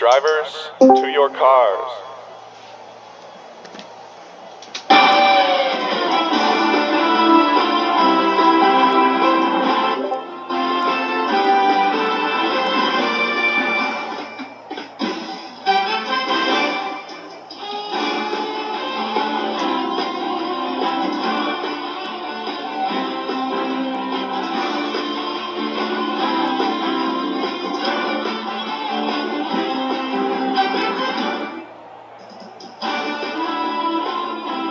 Drivers, to your cars.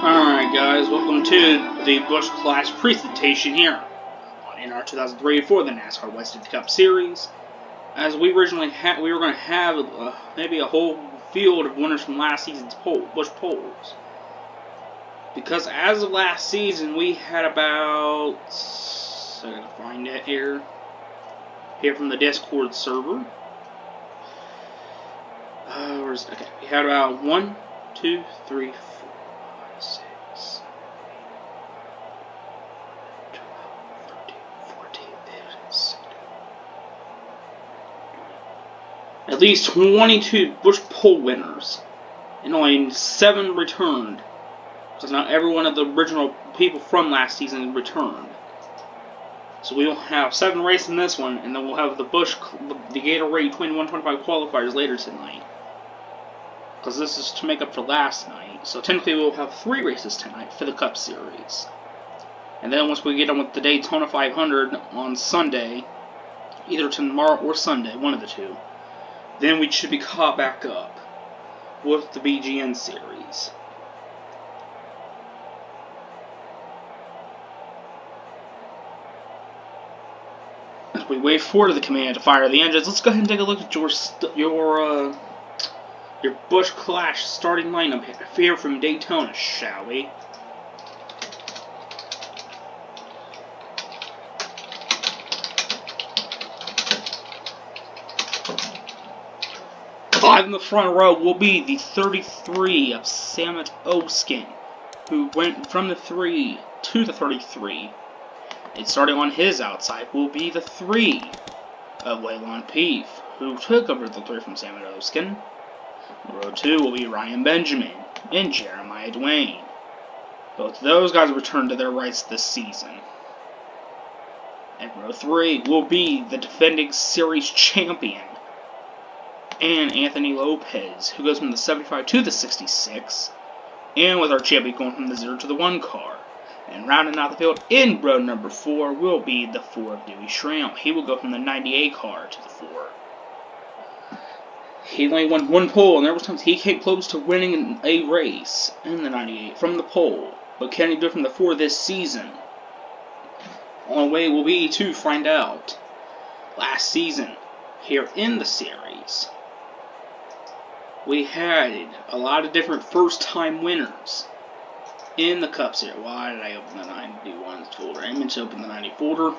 Alright guys, welcome to the Busch Clash presentation here on NR2003 for the NASCAR Winston Cup Series. As we originally had, we were going to have maybe a whole field of winners from last season's Busch polls. Because as of last season, we had about, I gotta find it here from the Discord server. Okay, we had about 1, 2, 3, 4, 5, 6, 7, 8, 12, 13, 14, 15, 16. At least 22 Busch poll winners, and only 7 returned. Because not every one of the original people from last season returned. So we will have 7 races in this one, and then we'll have the Busch, the Gatorade Twin 125 qualifiers later tonight. Because this is to make up for last night. So technically we'll have 3 races tonight for the Cup Series. And then once we get on with the Daytona 500 on Sunday, either tomorrow or Sunday, one of the two, then we should be caught back up with the BGN Series. As we wait for the command to fire the engines, let's go ahead and take a look at your Busch Clash starting lineup here from Daytona, shall we? Five in the front row will be the 33 of Samet Oskin, who went from the 3 to the 33. And starting on his outside will be the 3 of Waylon Peef, who took over the 3 from Samet Oskin. Row 2 will be Ryan Benjamin and Jeremiah Dwayne. Both of those guys returned to their rights this season. And row 3 will be the defending series champion and Anthony Lopez, who goes from the 75 to the 66, and with our champion going from the 0 to the 1 car. And rounding out the field in row number 4 will be the 4 of Dewey Schramm. He will go from the 98 car to the 4. He only won 1 pole, and there was times he came close to winning a race in the 98 from the pole. But can he do it from the 4 this season? Only way will be to find out. Last season, here in the series, we had a lot of different first-time winners in the Cup Series. Why did I open the 91 folder? I meant to open the 90 folder.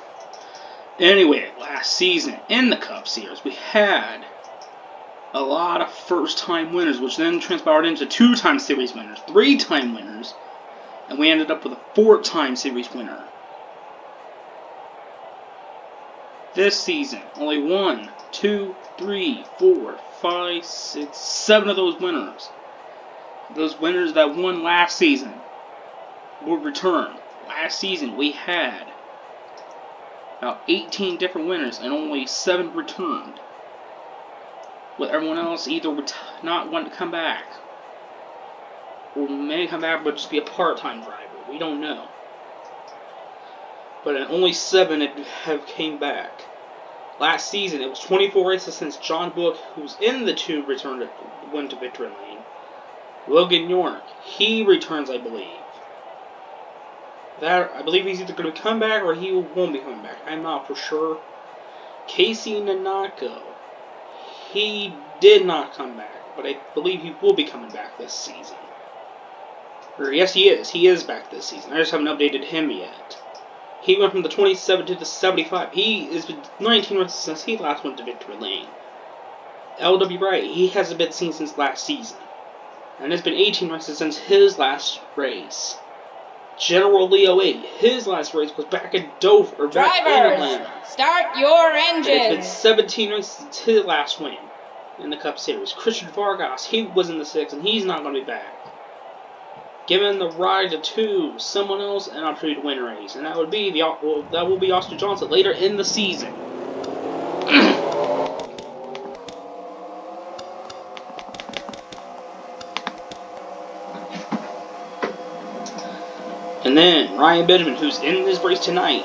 Anyway, last season in the Cup Series, we had a lot of first-time winners, which then transpired into 2-time series winners, 3-time winners, and we ended up with a 4-time series winner. This season, only 1, 2, 3, 4, 5, 6, 7 of those winners that won last season, will return. Last season, we had about 18 different winners, and only 7 returned. With everyone else either not want to come back, or may come back but just be a part-time driver. We don't know. But only 7 have came back. Last season, it was 24 races since John Book, who's in the 2, went to victory lane. Logan York, he returns, I believe. I believe he's either going to come back or he won't be coming back. I'm not for sure. Casey Nanako, he did not come back, but I believe he will be coming back this season. Or yes, he is. He is back this season. I just haven't updated him yet. He went from the 27 to the 75. He has been 19 races since he last went to victory lane. L.W. Wright, he hasn't been seen since last season. And it's been 18 races since his last race. General Leo 8, his last race was back in Dover. Drivers, start your engines. And it's been 17 races since his last win. in the Cup Series. Christian Vargas, he was in the 6, and he's not going to be back. Giving the ride to someone else an opportunity to win a race, and that will be Austin Johnson later in the season. And then Ryan Benjamin, who's in this race tonight,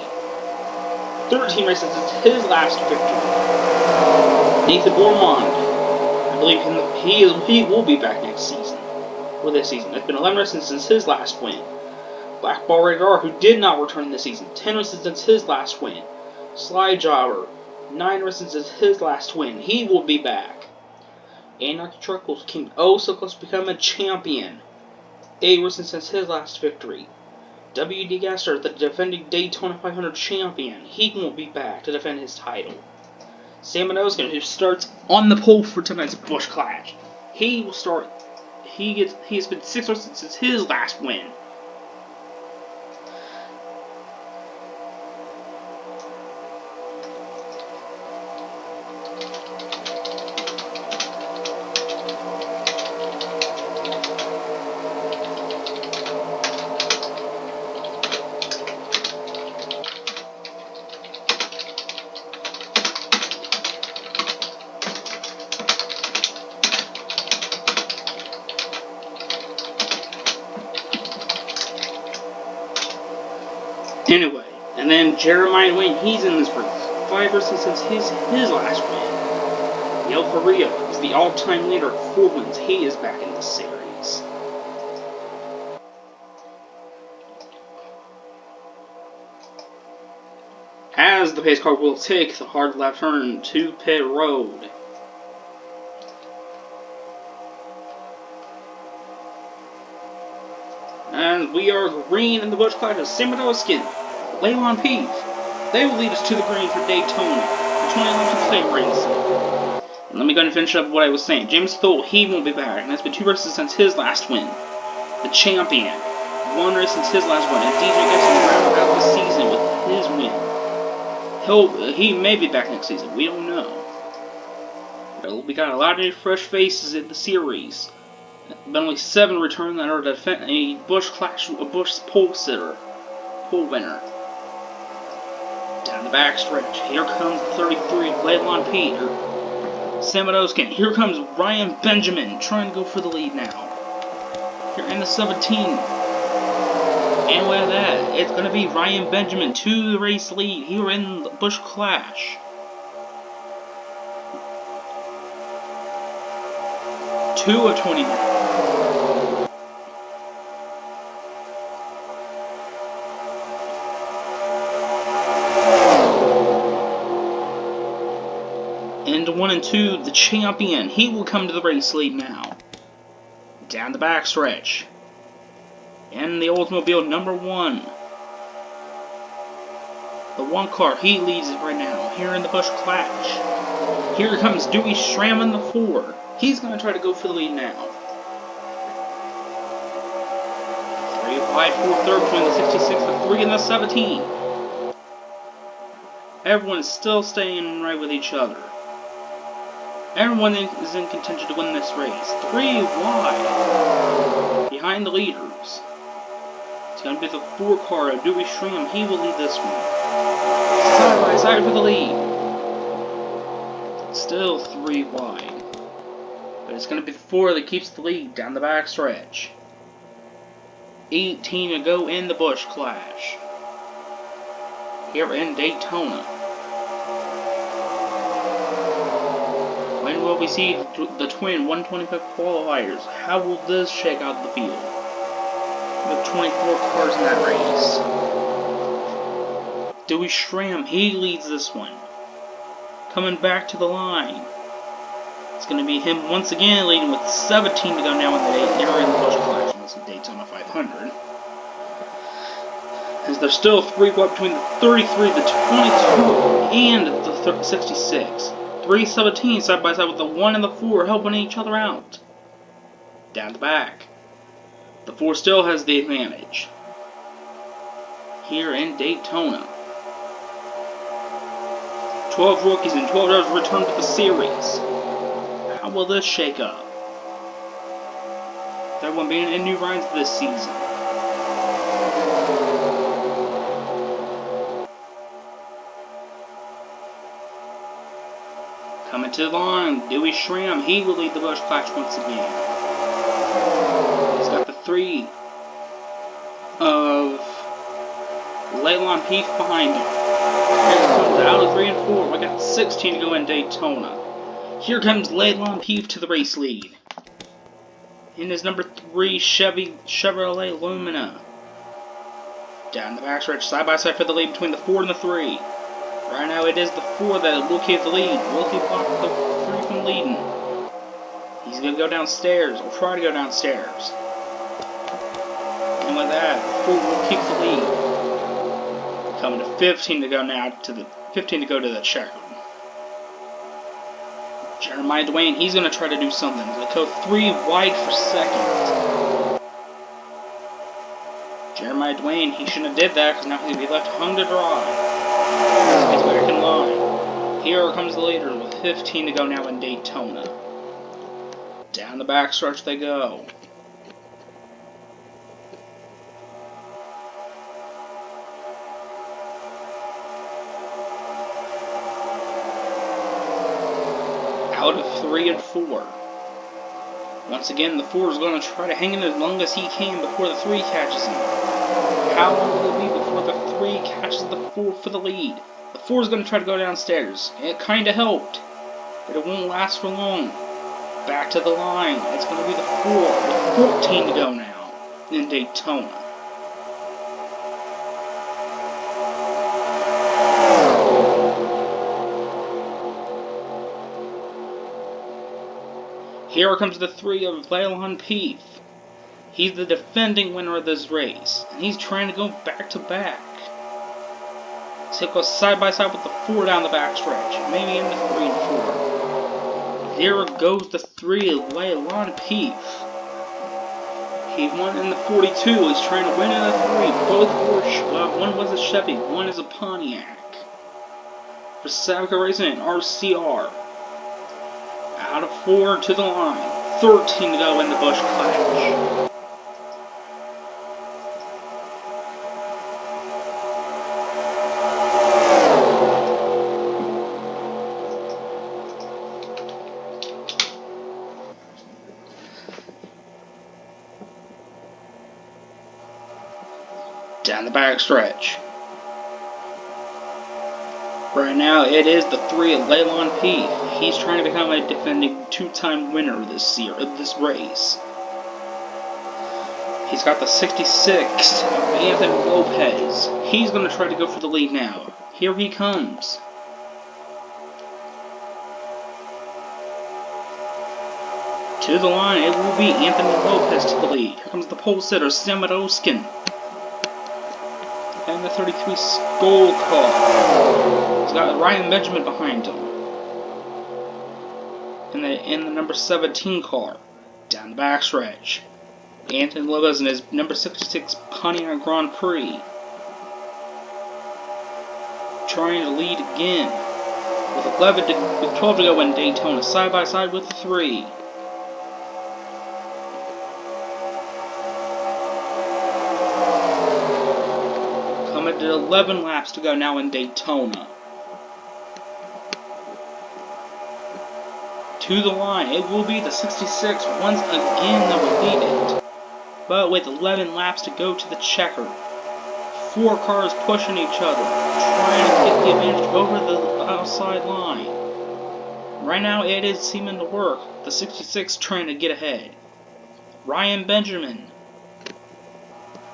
13 races since his last victory. Nathan Bourmond, I believe he will be back next season. For this season, it's been 11 races since his last win. Black Ball Radar, who did not return this season, 10 races since his last win. Sly Jobber, 9 races since his last win. He will be back. Anarchy Truck came so close to becoming a champion. 8 races since his last victory. W.D. Gasser, the defending Daytona 500 champion, he won't be back to defend his title. Sam Manoskin, who starts on the pole for tonight's Busch Clash, he will start. He has been 6 races since his last win. Anyway, and then Jeremiah Wayne, he's in this race. 5 races since his last win. Yale Faria is the all-time leader of 4 wins. He is back in this series. As the pace car will take the hard left turn to pit road. And we are green in the Busch Clash of Sam Manoskin, Leylon Peeve. They will lead us to the green for Daytona, the 2011 plate race. And let me go and finish up what I was saying. James Thole, he won't be back, and that's been 2 races since his last win. The champion, 1 race since his last win, and DJ Gibson rounded out the season with his win. He may be back next season, we don't know. But we got a lot of new fresh faces in the series. But only 7 return that are a Busch Clash, a Busch pole winner. Down the backstretch, here comes the 33, Leylon Peter. Sam Manoskin, here comes Ryan Benjamin, trying to go for the lead now. Here in the 17. And with that, it's going to be Ryan Benjamin to the race lead here in the Busch Clash. 2 of 29. Into 1 and 2, the champion, he will come to the race lead now. Down the backstretch. And the Oldsmobile number 1. The 1 car, he leads it right now, here in the Busch Clash. Here comes Dewey Schramm in the 4. He's going to try to go for the lead now. 3 wide, 4 third between the 66 and 3 and the 17. Everyone is still staying right with each other. Everyone is in contention to win this race. 3 wide. Behind the leaders. It's going to be the 4 car of Dewey Schramm. He will lead this one. Side by side for the lead. Still 3 wide. But it's going to be the 4 that keeps the lead down the backstretch. 18 to go in the Busch Clash. Here in Daytona. When will we see the twin 125 qualifiers? How will this shake out the field? With 24 cars in that race. Dewey Schramm, he leads this one. Coming back to the line. It's going to be him once again leading with 17 to go now in the Busch Clash. And this is Daytona 500. As there's still 3 go up between the 33, the 22, and the 66. 3 17 side by side with the 1 and the 4 helping each other out. Down the back. The 4 still has the advantage. Here in Daytona. 12 rookies and 12 drivers return to the series. How will this shake up? There won't be any new rides this season. Coming to the line, Dewey Schramm, he will lead the Busch Clash once again. He's got the 3 of Leylon Heath behind him. Here comes out of 3 and 4. We got 16 to go in Daytona. Here comes Leylon Heath to the race lead. In his number 3 Chevrolet Lumina. Down the backstretch, side by side for the lead between the 4 and the 3. Right now it is the 4 that will keep the lead. Will keep the 3 from leading. He's going to go downstairs, or try to go downstairs. And with that, the 4 will keep the lead. Coming to 15 to go now to the 15 to go to the checker. Jeremiah Dwayne, he's going to try to do something. He's going to go 3 wide for second. Jeremiah Dwayne, he shouldn't have did that because now he's going to be left hung to dry. He's back in line. Here comes the leader with 15 to go now in Daytona. Down the backstretch they go. Out of 3 and 4. Once again, the 4 is going to try to hang in as long as he can before the 3 catches him. How long will it be before the 3 catches the 4 for the lead? The 4 is going to try to go downstairs. It kind of helped, but it won't last for long. Back to the line. It's going to be the 4 with 14 to go now in Daytona. Here comes the 3 of Leylon Heath. He's the defending winner of this race, and he's trying to go back to back. So he'll go side by side with the 4 down the backstretch, maybe in the 3 and 4. Here goes the 3 of Leylon Heath. He won in the 42. He's trying to win in the 3. Both Busch. One was a Chevy, one is a Pontiac. For Savica Racing and RCR. Out of 4 to the line. 13 to go in the Busch Clash. Down the backstretch. Right now, it is the 3 of Leylon Heath. He's trying to become a defending 2-time winner this year of this race. He's got the 66 of Anthony Lopez. He's going to try to go for the lead now. Here he comes. To the line, it will be Anthony Lopez to the lead. Here comes the pole sitter, Samet Oskin. And the 33 Skull Car. He's got Ryan Benjamin behind him. In the number 17 car. Down the backstretch. Anthony Lopez in his number 66 Pontiac Grand Prix. Trying to lead again. With 12 to go in Daytona. Side by side with the 3. Coming to 11 laps to go now in Daytona. To the line, it will be the 66 once again that will lead it. But with 11 laps to go to the checker. 4 cars pushing each other, trying to get the advantage over the outside line. Right now it is seeming to work. The 66 trying to get ahead. Ryan Benjamin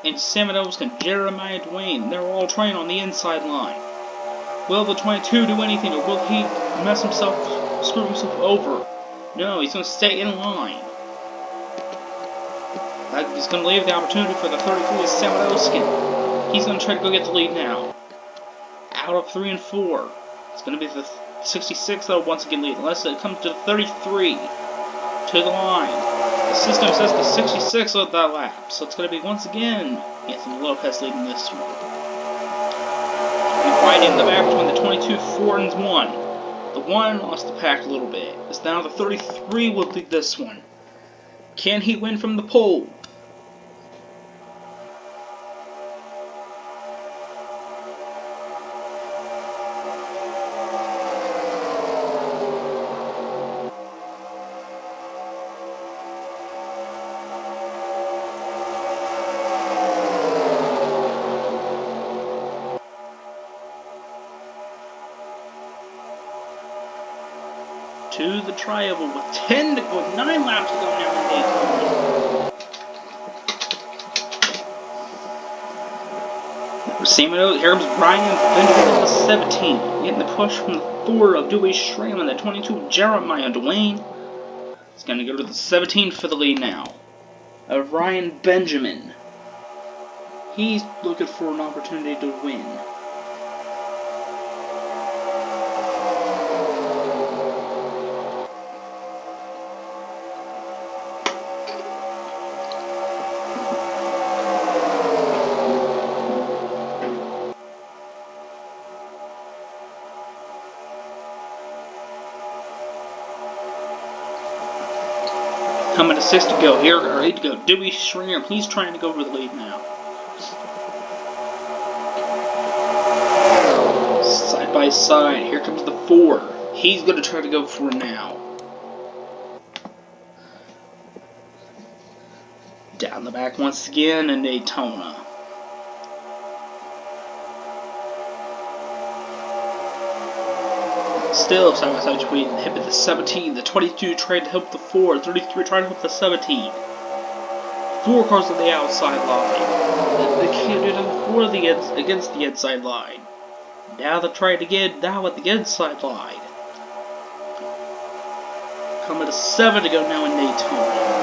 and Samet Oskin, Jeremiah Dwayne, they're all trying on the inside line. Will the 22 do anything, or will he mess himself, screw himself over? No, he's going to stay in line. He's going to leave the opportunity for the 33 Samet Oskin. He's going to try to go get the lead now. Out of 3 and 4. It's going to be the 66 that will once again lead, unless it comes to the 33. To the line. The system says the 66 of that lap, so it's going to be once again Anthony Lopez leading this one. Right in the back between the 22, 4, and 1. The The 1 lost the pack a little bit. It's now the 33 will lead this one. Can he win from the pole? To the tri-oval with 9 laps to go now in Daytona. Here comes Brian Benjamin with the 17, getting the push from the 4 of Dewey Schramm and the 22 Jeremiah Dwayne. He's going to go to the 17 for the lead now. Of Ryan Benjamin. He's looking for an opportunity to win. Coming to 6 to go. Here, or 8 to go. Dewey Schramm, he's trying to go for the lead now. Side by side. Here comes the 4. He's going to try to go for it now. Down the back once again in Daytona. Still side by side between him and the 17. The 22 tried to help the 4. 33 tried to help the 17. 4 cars on the outside line. They can't do nothing for the against the inside line. Now they try it again, now at the inside line. Coming to 7 to go now in Daytona.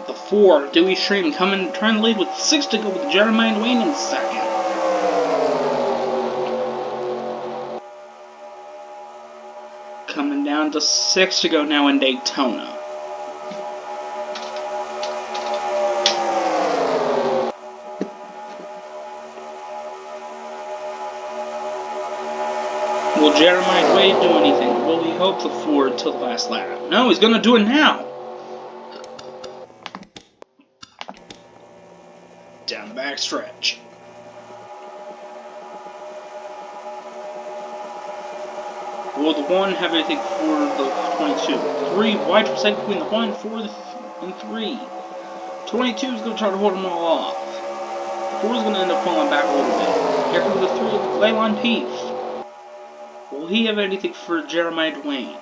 The 4, Dewey Schramm trying to lead with 6 to go with Jeremiah Wayne in second. Coming down to 6 to go now in Daytona. Will Jeremiah Wayne do anything? Will he hope the 4 until the last lap? No, he's gonna do it now! Down the back stretch. Will the 1 have anything for the 22? 3 wide percent between the 1, 4, and 3. 22 is going to try to hold them all off. 4 is going to end up falling back a little bit. Here comes the 3 of Leylon Peace. Will he have anything for Jeremiah Dwayne?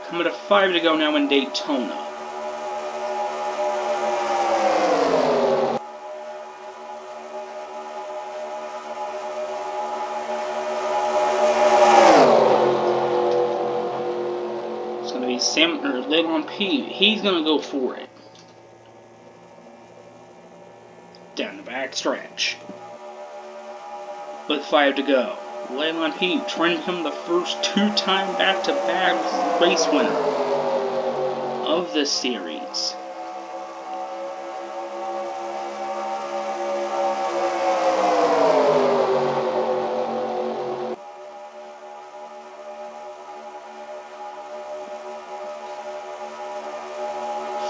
Coming to 5 to go now in Daytona. Leylon P, he's gonna go for it. Down the back stretch. With 5 to go. Leylon P trying to become the first 2-time back-to-back race winner of this series.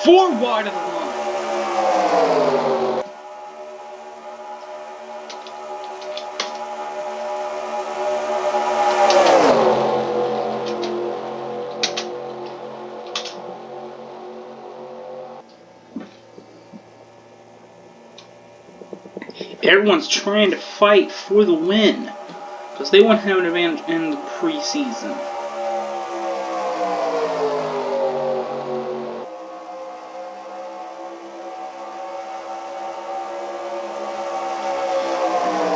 Four wide of the line. Everyone's trying to fight for the win because they want to have an advantage in the preseason.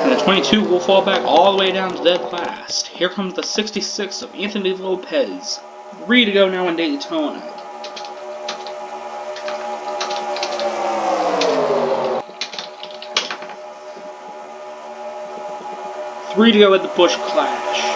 And the 22 will fall back all the way down to dead last. Here comes the 66 of Anthony Lopez. 3 to go now in Daytona. Three to go at the Busch Clash.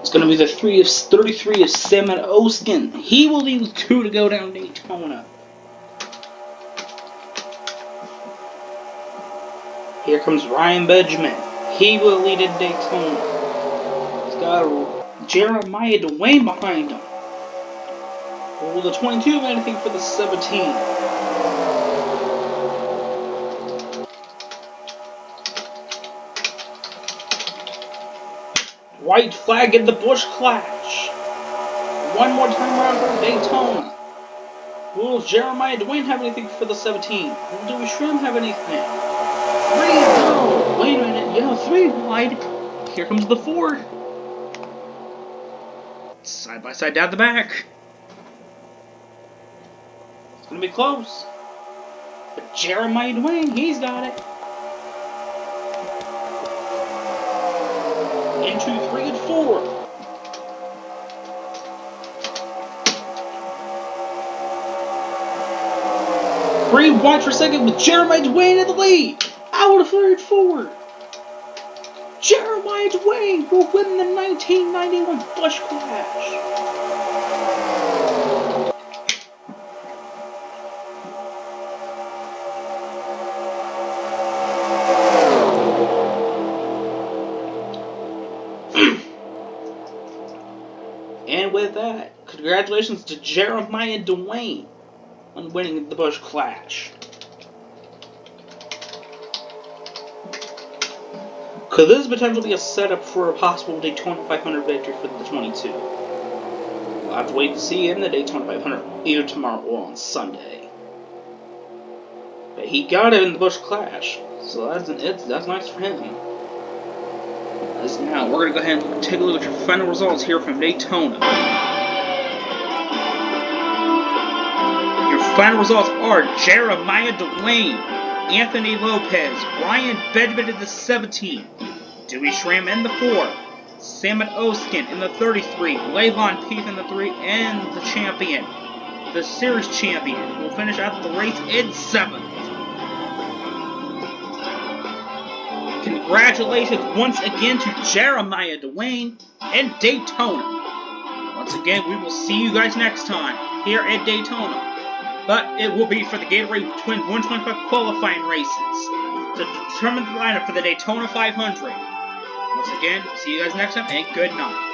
It's going to be the 33 of Salmon Oskin. He will lead with 2 to go down Daytona. Here comes Ryan Benjamin. He will lead in Daytona. He's got Jeremiah Dwayne behind him. Will the 22 have anything for the 17? White flag in the Busch Clash. One more time around for Daytona. Will Jeremiah Dwayne have anything for the 17? Will Dewey Shrim have anything? 3 no! Wait a minute, yeah, 3 wide. Here comes the 4. Side by side down the back. It's gonna be close. But Jeremiah Dwayne, he's got it. Into 3 and 4. Three wide for second with Jeremiah Dwayne in the lead. Out of 3 and 4. Jeremiah Dwayne will win the 1991 Busch Clash. And with that, congratulations to Jeremiah Dwayne on winning the Busch Clash. Could this potentially be a setup for a possible Daytona 500 victory for the 22? We'll have to wait to see in the Daytona 500 either tomorrow or on Sunday. But he got it in the Busch Clash, so that's nice for him. As now, we're going to go ahead and take a look at your final results here from Daytona. Your final results are Jeremiah Dwayne, Anthony Lopez, Ryan Benjamin in the 17, Dewey Schramm in the 4, Salmon Oskin in the 33, Leylon Peath in the 3, and the champion, the series champion, will finish out the race in 7th. Congratulations once again to Jeremiah Dwayne and Daytona. Once again, we will see you guys next time here at Daytona. But it will be for the Gatorade Twin 125 qualifying races to determine the lineup for the Daytona 500. Once again, see you guys next time, and good night.